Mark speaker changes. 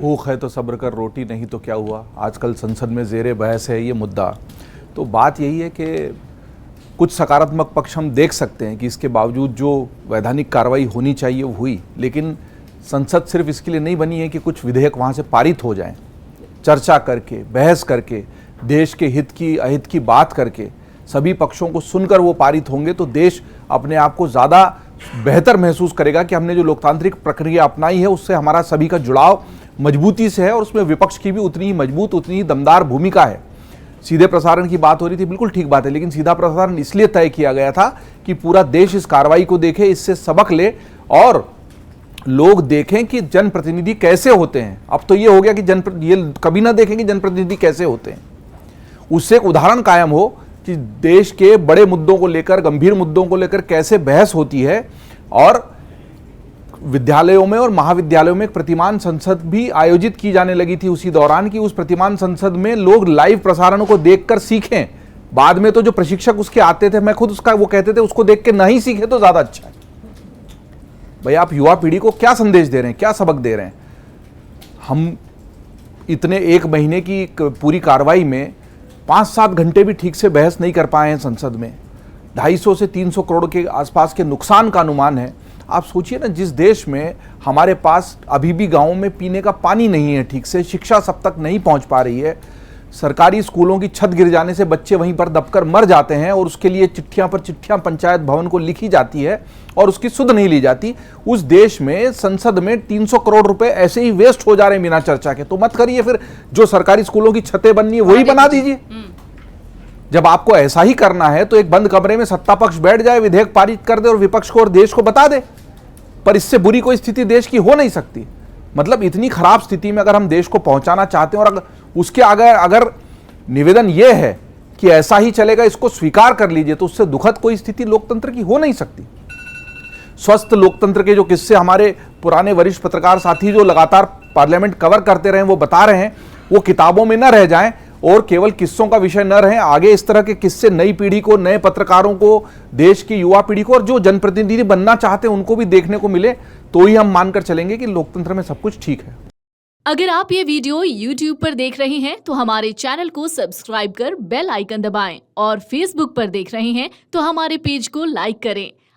Speaker 1: भूख है तो सब्र कर, रोटी नहीं तो क्या हुआ। आजकल संसद में ज़ेरे बहस है ये मुद्दा। तो बात यही है कि कुछ सकारात्मक पक्ष हम देख सकते हैं कि इसके बावजूद जो वैधानिक कार्रवाई होनी चाहिए वो हुई, लेकिन संसद सिर्फ इसके लिए नहीं बनी है कि कुछ विधेयक वहाँ से पारित हो जाएं। चर्चा करके, बहस करके, देश के हित की अहित की बात करके, सभी पक्षों को सुनकर वो पारित होंगे तो देश अपने आप को ज़्यादा बेहतर महसूस करेगा कि हमने जो लोकतांत्रिक प्रक्रिया अपनाई है उससे हमारा सभी का जुड़ाव मजबूती से है और उसमें विपक्ष की भी उतनी ही मजबूत, उतनी ही दमदार भूमिका है। सीधे प्रसारण की बात हो रही थी, बिल्कुल ठीक बात है, लेकिन सीधा प्रसारण इसलिए तय किया गया था कि पूरा देश इस कार्रवाई को देखे, इससे सबक ले और लोग देखें कि जनप्रतिनिधि कैसे होते हैं। अब तो ये हो गया कि ये कभी ना देखें कि जनप्रतिनिधि कैसे होते हैं, उससे एक उदाहरण कायम हो कि देश के बड़े मुद्दों को लेकर, गंभीर मुद्दों को लेकर कैसे बहस होती है। और विद्यालयों में और महाविद्यालयों में एक प्रतिमान संसद भी आयोजित की जाने लगी थी उसी दौरान, कि उस प्रतिमान संसद में लोग लाइव प्रसारणों को देखकर सीखें। बाद में तो जो प्रशिक्षक उसके आते थे, मैं खुद उसका वो कहते थे उसको देख के नहीं सीखे तो ज्यादा अच्छा है। भाई आप युवा पीढ़ी को क्या संदेश दे रहे हैं, क्या सबक दे रहे हैं? हम इतने एक महीने की पूरी कार्रवाई में 5-7 घंटे भी ठीक से बहस नहीं कर पाए हैं संसद में। 250 से 300 करोड़ के आसपास के नुकसान का अनुमान है। आप सोचिए ना, जिस देश में हमारे पास अभी भी गांवों में पीने का पानी नहीं है ठीक से, शिक्षा सब तक नहीं पहुंच पा रही है, सरकारी स्कूलों की छत गिर जाने से बच्चे वहीं पर दबकर मर जाते हैं और उसके लिए चिट्ठियां पर चिट्ठियां पंचायत भवन को लिखी जाती है और उसकी सुध नहीं ली जाती। उस देश में संसद में 300 करोड़ रुपए ऐसे ही वेस्ट हो जा रहे हैं बिना चर्चा के। तो मत करिए, फिर जो सरकारी स्कूलों की छतें बननी है वही बना दीजिए। जब आपको ऐसा ही करना है तो एक बंद कमरे में सत्ता पक्ष बैठ जाए, विधेयक पारित कर दे और विपक्ष को और देश को बता दे। पर इससे बुरी कोई स्थिति देश की हो नहीं सकती। मतलब इतनी खराब स्थिति में अगर हम देश को पहुंचाना चाहते हैं और उसके अगर निवेदन यह है कि ऐसा ही चलेगा, इसको स्वीकार कर लीजिए, तो उससे दुखद कोई स्थिति लोकतंत्र की हो नहीं सकती। स्वस्थ लोकतंत्र के जो किस्से हमारे पुराने वरिष्ठ पत्रकार साथी जो लगातार पार्लियामेंट कवर करते रहे, वो बता रहे हैं, वो किताबों में न रह जाएं और केवल किस्सों का विषय न रहें। आगे इस तरह के किस्से नई पीढ़ी को, नए पत्रकारों को, देश की युवा पीढ़ी को और जो जनप्रतिनिधि बनना चाहते हैं उनको भी देखने को मिले, तो ही हम मानकर चलेंगे कि लोकतंत्र में सब कुछ ठीक है।
Speaker 2: अगर आप ये वीडियो YouTube पर देख रहे हैं तो हमारे चैनल को सब्सक्राइब कर बेल आइकन दबाएं और Facebook पर देख रहे हैं तो हमारे पेज को लाइक करें।